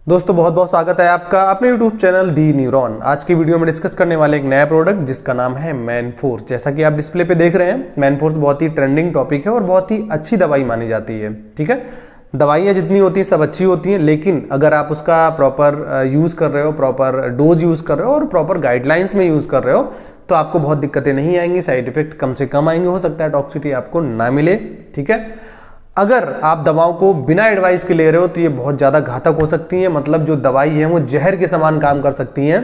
दोस्तों बहुत बहुत स्वागत है आपका अपने YouTube चैनल दी न्यूरॉन। आज की वीडियो में डिस्कस करने वाले एक नया प्रोडक्ट जिसका नाम है मैनफोर्स। जैसा कि आप डिस्प्ले पे देख रहे हैं, मैनफोर्स बहुत ही ट्रेंडिंग टॉपिक है और बहुत ही अच्छी दवाई मानी जाती है। ठीक है, दवाइयाँ जितनी होती हैं सब अच्छी होती हैं, लेकिन अगर आप उसका प्रॉपर यूज़ कर रहे हो, प्रॉपर डोज यूज़ कर रहे हो और प्रॉपर गाइडलाइंस में यूज़ कर रहे हो तो आपको बहुत दिक्कतें नहीं आएंगी, साइड इफेक्ट कम से कम आएंगे, हो सकता है टॉक्सिसिटी आपको ना मिले। ठीक है, अगर आप दवाओं को बिना एडवाइस के ले रहे हो तो ये बहुत ज़्यादा घातक हो सकती हैं। मतलब जो दवाई है वो जहर के समान काम कर सकती हैं,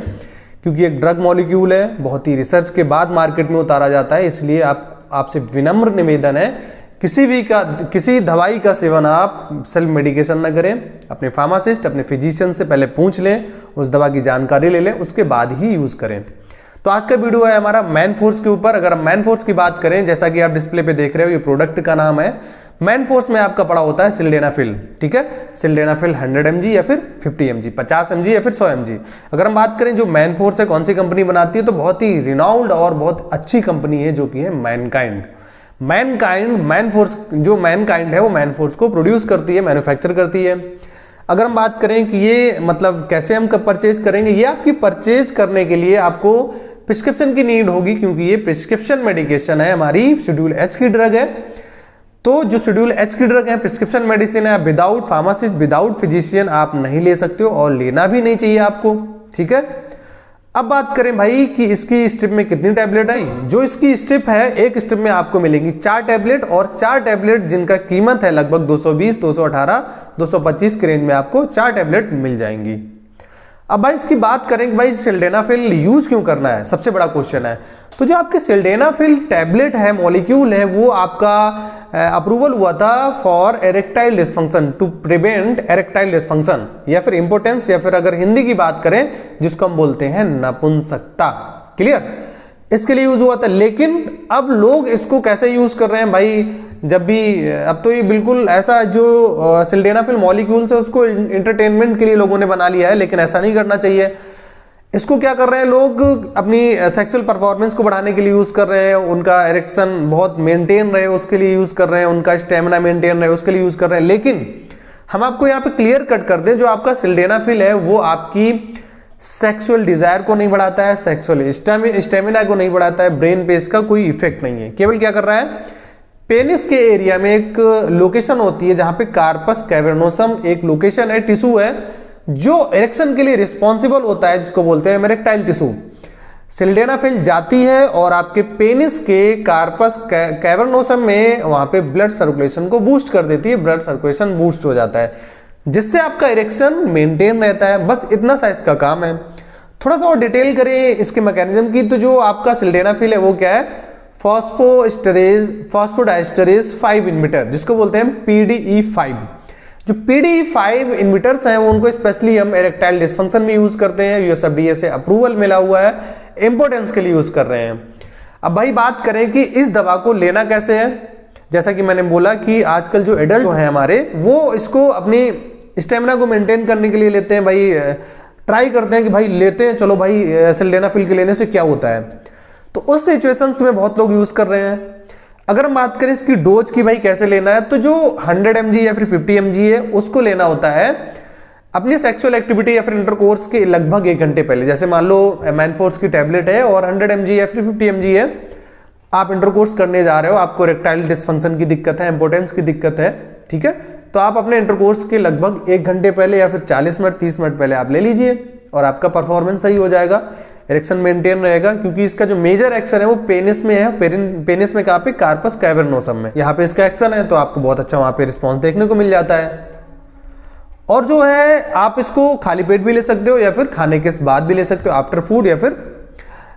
क्योंकि एक ड्रग मॉलिक्यूल है, बहुत ही रिसर्च के बाद मार्केट में उतारा जाता है। इसलिए आपसे विनम्र निवेदन है, किसी दवाई का सेवन आप सेल्फ मेडिकेशन ना करें। अपने फार्मासिस्ट, अपने फिजिशियन से पहले पूछ लें, उस दवा की जानकारी ले लें, उसके बाद ही यूज़ करें। तो आज का वीडियो है हमारा मैनफोर्स के ऊपर। अगर हम मैनफोर्स की बात करें, जैसा कि आप डिस्प्ले पे देख रहे हो, ये प्रोडक्ट का नाम है मैनफोर्स। में आपका पड़ा होता है सिल्डेनाफिल। ठीक है, सिल्डेनाफिल 100 mg या फिर 50 mg, 50 mg या फिर 100 mg। अगर हम बात करें जो मैनफोर्स है कौन सी कंपनी बनाती है, तो बहुत ही रिनाउंड और बहुत अच्छी कंपनी है जो कि है मैनकाइंड। मैनफोर्स जो मैनकाइंड है वो मैनफोर्स को प्रोड्यूस करती है, मैन्युफैक्चर करती है। अगर हम बात करें कि ये मतलब कैसे हम कब परचेज करेंगे, ये आपकी परचेज करने के लिए आपको प्रिस्क्रिप्शन की नीड होगी, क्योंकि ये प्रिस्क्रिप्शन मेडिकेशन है, हमारी शेड्यूल एच की ड्रग है। तो जो शेड्यूल एच की ड्रग है, प्रिस्क्रिप्शन मेडिसिन है, विदाउट फार्मासिस्ट, विदाउट फिजिशियन आप नहीं ले सकते हो और लेना भी नहीं चाहिए आपको। ठीक है, अब बात करें भाई कि इसकी स्ट्रिप में कितनी टैबलेट आई। जो इसकी स्ट्रिप है, एक स्ट्रिप में आपको मिलेंगी 4 टैबलेट, और 4 टैबलेट जिनका कीमत है लगभग 220, 218, 225 के रेंज में आपको 4 टैबलेट मिल जाएंगी। अब भाई इसकी बात करें कि भाई सिल्डेनाफिल यूज क्यों करना है, सबसे बड़ा क्वेश्चन है। तो जो आपके सिल्डेनाफिल टैबलेट है, मॉलिक्यूल है, वो आपका अप्रूवल हुआ था for erectile dysfunction, to prevent erectile dysfunction या फिर इंपोर्टेंस, या फिर अगर हिंदी की बात करें जिसको हम बोलते हैं नपुंसकता। क्लियर, इसके लिए यूज हुआ था। लेकिन अब लोग इसको कैसे यूज कर रहे हैं भाई, जब भी अब तो ये बिल्कुल ऐसा जो सिल्डेनाफिल मॉलिक्यूल्स है उसको एंटरटेनमेंट के लिए लोगों ने बना लिया है, लेकिन ऐसा नहीं करना चाहिए। इसको क्या कर रहे हैं लोग, अपनी सेक्सुअल परफॉर्मेंस को बढ़ाने के लिए यूज कर रहे हैं, उनका इरेक्शन बहुत मेंटेन रहे उसके लिए यूज कर रहे हैं, उनका स्टेमिना मेंटेन रहे उसके लिए यूज कर रहे हैं। लेकिन हम आपको यहाँ पे क्लियर कट कर दें, जो आपका सिल्डेनाफिल है वो आपकी सेक्सुअल डिजायर को नहीं बढ़ाता है, सेक्सुअल स्टेमिना को नहीं बढ़ाता है, ब्रेन पे इसका कोई इफेक्ट नहीं है। केवल क्या कर रहा है, पेनिस के एरिया में एक लोकेशन होती है जहां पे कार्पस कैवर्नोसम एक लोकेशन है, टिश्यू है जो इरेक्शन के लिए रिस्पॉन्सिबल होता है, जिसको बोलते हैं इरेक्टाइल टिश्यू। सिल्डेनाफिल जाती है और आपके पेनिस के कार्पस कैवर्नोसम में वहां पे ब्लड सर्कुलेशन को बूस्ट कर देती है, ब्लड सर्कुलेशन बूस्ट हो जाता है, जिससे आपका इरेक्शन मेंटेन रहता है। बस इतना सा इसका काम है। थोड़ा सा और डिटेल करें इसके मैकेनिज्म की, तो जो आपका सिल्डेनाफिल है वो क्या है, फॉस्फोडाइस्टरेज 5 इनहिबिटर, जिसको बोलते हैं PDE5। जो PDE5 इनहिबिटर्स हैं वो उनको स्पेशली हम इरेक्टाइल डिसफंक्शन में यूज करते हैं, यूएसएफडीए से अप्रूवल मिला हुआ है, इंपोर्टेंस के लिए यूज कर रहे हैं। अब भाई बात करें कि इस दवा को लेना कैसे है, जैसा कि मैंने बोला कि आजकल जो एडल्ट हैं हमारे, वो इसको अपनी स्टेमिना को मेंटेन करने के लिए लेते हैं भाई, ट्राई करते हैं कि भाई लेते हैं, चलो भाई सिल्डेनाफिल के लेने से क्या होता है। तो उस सिचुएशंस में बहुत लोग यूज कर रहे हैं। अगर हम बात करें इसकी डोज की भाई कैसे लेना है, तो जो 100 mg या फिर 50 mg है उसको लेना होता है अपनी सेक्सुअल एक्टिविटी या फिर इंटरकोर्स के लगभग 1 घंटे पहले। जैसे मान लो मैनफोर्स की टैबलेट है और 100 mg या फिर 50 mg है, आप इंटरकोर्स करने जा रहे हो, आपको इरेक्टाइल डिसफंक्शन की दिक्कत है, इंपोर्टेंस की दिक्कत है, ठीक है, तो आप अपने इंटरकोर्स के लगभग 1 घंटे पहले या फिर 40 मिनट 30 मिनट पहले आप ले लीजिए और आपका परफॉर्मेंस सही हो जाएगा, इरेक्शन मेंटेन रहेगा। क्योंकि इसका जो मेजर एक्शन है वो पेनिस में है। पेनिस में कहाँ पे, कार्पस कैवर्नोसम में, यहाँ पे इसका एक्शन है, तो आपको बहुत अच्छा वहां पे रिस्पॉन्स देखने को मिल जाता है। और जो है आप इसको खाली पेट भी ले सकते हो या फिर खाने के बाद भी ले सकते हो, आफ्टर फूड, या फिर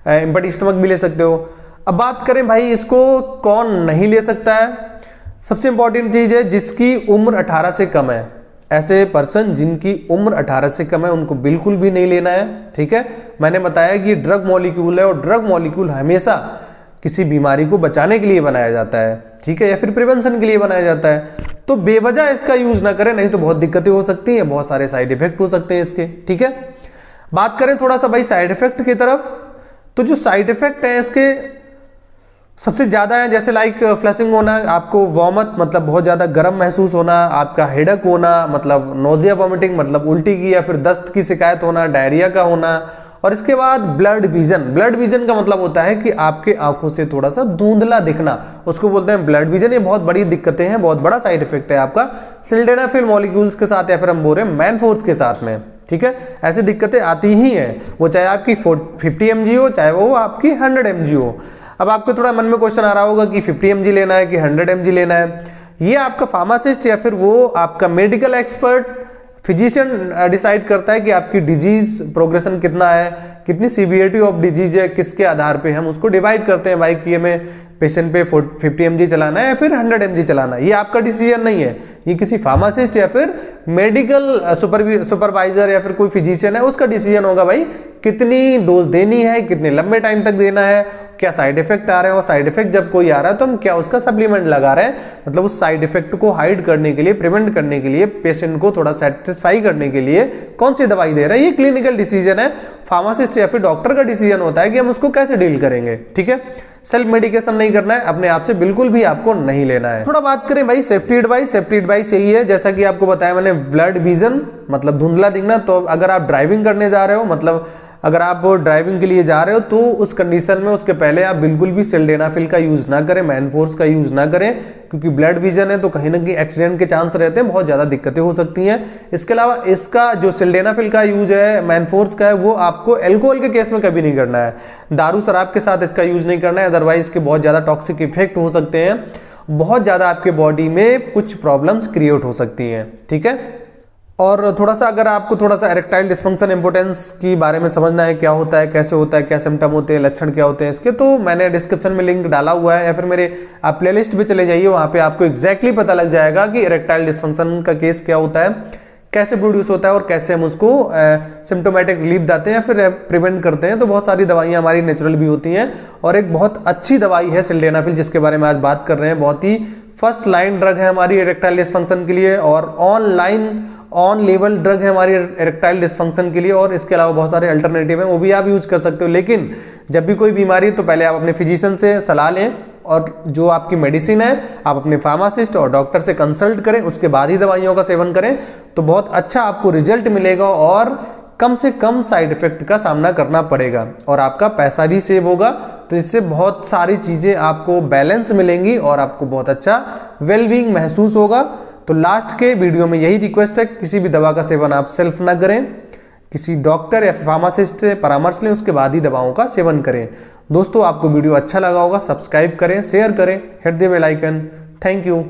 एम्प्टी स्टमक भी ले सकते हो। अब बात करें भाई इसको कौन नहीं ले सकता है, सबसे इंपॉर्टेंट चीज है जिसकी उम्र 18 से कम है। ऐसे पर्सन जिनकी उम्र 18 से कम है उनको बिल्कुल भी नहीं लेना है। ठीक है, मैंने बताया कि ड्रग मॉलिक्यूल है और ड्रग मॉलिक्यूल हमेशा किसी बीमारी को बचाने के लिए बनाया जाता है, ठीक है, या फिर प्रिवेंशन के लिए बनाया जाता है। तो बेवजह इसका यूज ना करें, नहीं तो बहुत दिक्कतें हो सकती हैं, बहुत सारे साइड इफेक्ट हो सकते हैं इसके। ठीक है, बात करें थोड़ा सा भाई साइड इफेक्ट की तरफ, तो जो साइड इफेक्ट है इसके सबसे ज़्यादा है जैसे लाइक फ्लशिंग होना, आपको वॉमत मतलब बहुत ज़्यादा गर्म महसूस होना, आपका हेडक होना मतलब नोजिया वॉमिटिंग मतलब उल्टी की या फिर दस्त की शिकायत होना, डायरिया का होना। और इसके बाद ब्लड विजन। ब्लड विजन का मतलब होता है कि आपके आंखों से थोड़ा सा धुंधला दिखना, उसको बोलते हैं ब्लड विजन। ये बहुत बड़ी दिक्कतें हैं, बहुत बड़ा साइड इफेक्ट है आपका सिल्डेनाफिल मॉलिक्यूल्स के साथ या फिर हम बोल रहे हैं मैनफोर्स के साथ में, ठीक है। ऐसी दिक्कतें आती ही हैं, वो चाहे आपकी 50 mg हो चाहे वो आपकी 100 mg हो। अब आपको थोड़ा मन में क्वेश्चन आ रहा होगा कि 50 mg लेना है कि 100 mg लेना है। ये आपका फार्मासिस्ट या फिर वो आपका मेडिकल एक्सपर्ट फिजिशियन डिसाइड करता है कि आपकी डिजीज प्रोग्रेशन कितना है, कितनी सीवियरिटी ऑफ डिजीज है, किसके आधार पे हम उसको डिवाइड करते हैं भाई कि हमें पेशेंट पे 50 mg चलाना है या फिर 100 mg चलाना है। ये आपका डिसीजन नहीं है, ये किसी फार्मासिस्ट या फिर मेडिकल सुपरवाइजर या फिर कोई फिजिशियन है उसका डिसीजन होगा भाई कितनी डोज देनी है, कितने लंबे टाइम तक देना है, क्या साइड इफेक्ट आ रहे हैं, और साइड इफेक्ट जब कोई आ रहा है तो हम क्या उसका सप्लीमेंट लगा रहे हैं, मतलब उस साइड इफेक्ट को हाइड करने के लिए, प्रिवेंट करने के लिए, पेशेंट को थोड़ा सेटिस्फाई करने के लिए कौन सी दवाई दे रहे हैं। ये क्लिनिकल डिसीजन है, फार्मासिस्ट या फिर डॉक्टर का डिसीजन होता है कि हम उसको कैसे डील करेंगे, ठीक है। सेल्फ मेडिकेशन नहीं करना है, अपने आप से बिल्कुल भी आपको नहीं लेना है। थोड़ा बात करें भाई सेफ्टी एडवाइस। सेफ्टी एडवाइस यही है, जैसा कि आपको बताया मैंने, ब्लड विजन मतलब धुंधला दिखना। तो अगर आप ड्राइविंग करने जा रहे हो, मतलब अगर आप ड्राइविंग के लिए जा रहे हो, तो उस कंडीशन में उसके पहले आप बिल्कुल भी सिल्डेनाफिल का यूज ना करें, मैनफोर्स का यूज ना करें, क्योंकि ब्लड विजन है तो कहीं ना कहीं एक्सीडेंट के चांस रहते हैं, बहुत ज्यादा दिक्कतें हो सकती हैं। इसके अलावा इसका जो सिल्डेनाफिल का यूज है, मैनफोर्स का है, वो आपको एल्कोहल के केस में कभी नहीं करना है, दारू शराब के साथ इसका यूज नहीं करना है, अदरवाइज इसके बहुत ज्यादा टॉक्सिक इफेक्ट हो सकते हैं, बहुत ज्यादा आपके बॉडी में कुछ प्रॉब्लम्स क्रिएट हो सकती हैं, ठीक है। और थोड़ा सा अगर आपको थोड़ा सा इरेक्टाइल डिस्फंक्शन इंपोर्टेंस की बारे में समझना है, क्या होता है, कैसे होता है, क्या सिम्टम होते हैं, लक्षण क्या होते हैं इसके, तो मैंने डिस्क्रिप्शन में लिंक डाला हुआ है, या फिर मेरे आप प्लेलिस्ट पे चले जाइए, वहां पे आपको एग्जैक्टली पता लग जाएगा कि इरेक्टाइल डिस्फंक्शन का केस क्या होता है, कैसे प्रोड्यूस होता है और कैसे हम उसको सिम्टोमेटिक रिलीफ देते हैं या फिर प्रिवेंट करते हैं। तो बहुत सारी दवाइयां हमारी नेचुरल भी होती हैं, और एक बहुत अच्छी दवाई है सिल्डेनाफिल, जिसके बारे में आज बात कर रहे हैं। बहुत ही फर्स्ट लाइन ड्रग है हमारी इरेक्टाइल डिस्फंक्शन के लिए, और ऑन लेवल ड्रग है हमारी इरेक्टाइल डिस्फंक्शन के लिए। और इसके अलावा बहुत सारे अल्टरनेटिव हैं, वो भी आप यूज कर सकते हो। लेकिन जब भी कोई बीमारी है तो पहले आप अपने फिजिशियन से सलाह लें, और जो आपकी मेडिसिन है आप अपने फार्मासिस्ट और डॉक्टर से कंसल्ट करें, उसके बाद ही दवाइयों का सेवन करें, तो बहुत अच्छा आपको रिजल्ट मिलेगा और कम से कम साइड इफेक्ट का सामना करना पड़ेगा, और आपका पैसा भी सेव होगा। तो इससे बहुत सारी चीजें आपको बैलेंस मिलेंगी और आपको बहुत अच्छा वेलबींग महसूस होगा। तो लास्ट के वीडियो में यही रिक्वेस्ट है, किसी भी दवा का सेवन आप सेल्फ ना करें, किसी डॉक्टर या फार्मासिस्ट से परामर्श लें, उसके बाद ही दवाओं का सेवन करें। दोस्तों, आपको वीडियो अच्छा लगा होगा, सब्सक्राइब करें, शेयर करें, hit the bell icon. Thank you.